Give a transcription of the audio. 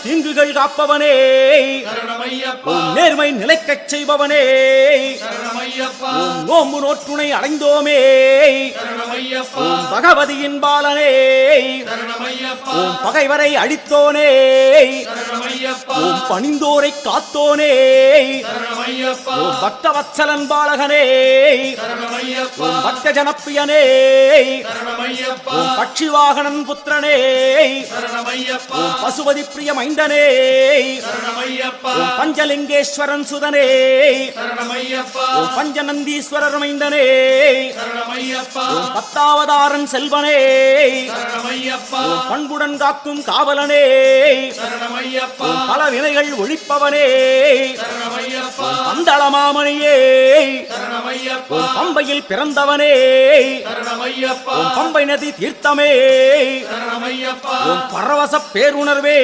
தீங்குகள் காப்பவனே, நேர்மை நிலைக்கச் செய்பவனே, நோம்பு நோற்றுணை அடைந்தோமே, பகவதியின் பாலனே, பகைவரை அழித்தோனே, பணிந்தோரை காத்தோனே, பக்தவத்சலன் பாலகனே, பக்த ஜனப்பிரியனே, பட்சி வாகனன் புத்திரனே, பசுபதி பிரிய மைந்தனே, பஞ்சலிங்கேஸ்வரன் சுதனே, பஞ்சநந்தீஸ்வரர் மைந்தனே, பத்தாவதாரன் செல்வனே, பண்புடன் காக்கும் காவலனே, பல வினைகள் ஒழிப்பவனே, பந்தளமாமணியே, பம்பையில் பிறந்தவனே, பம்பை நதி தீர்த்தமே, பரவச பேருணர்வே.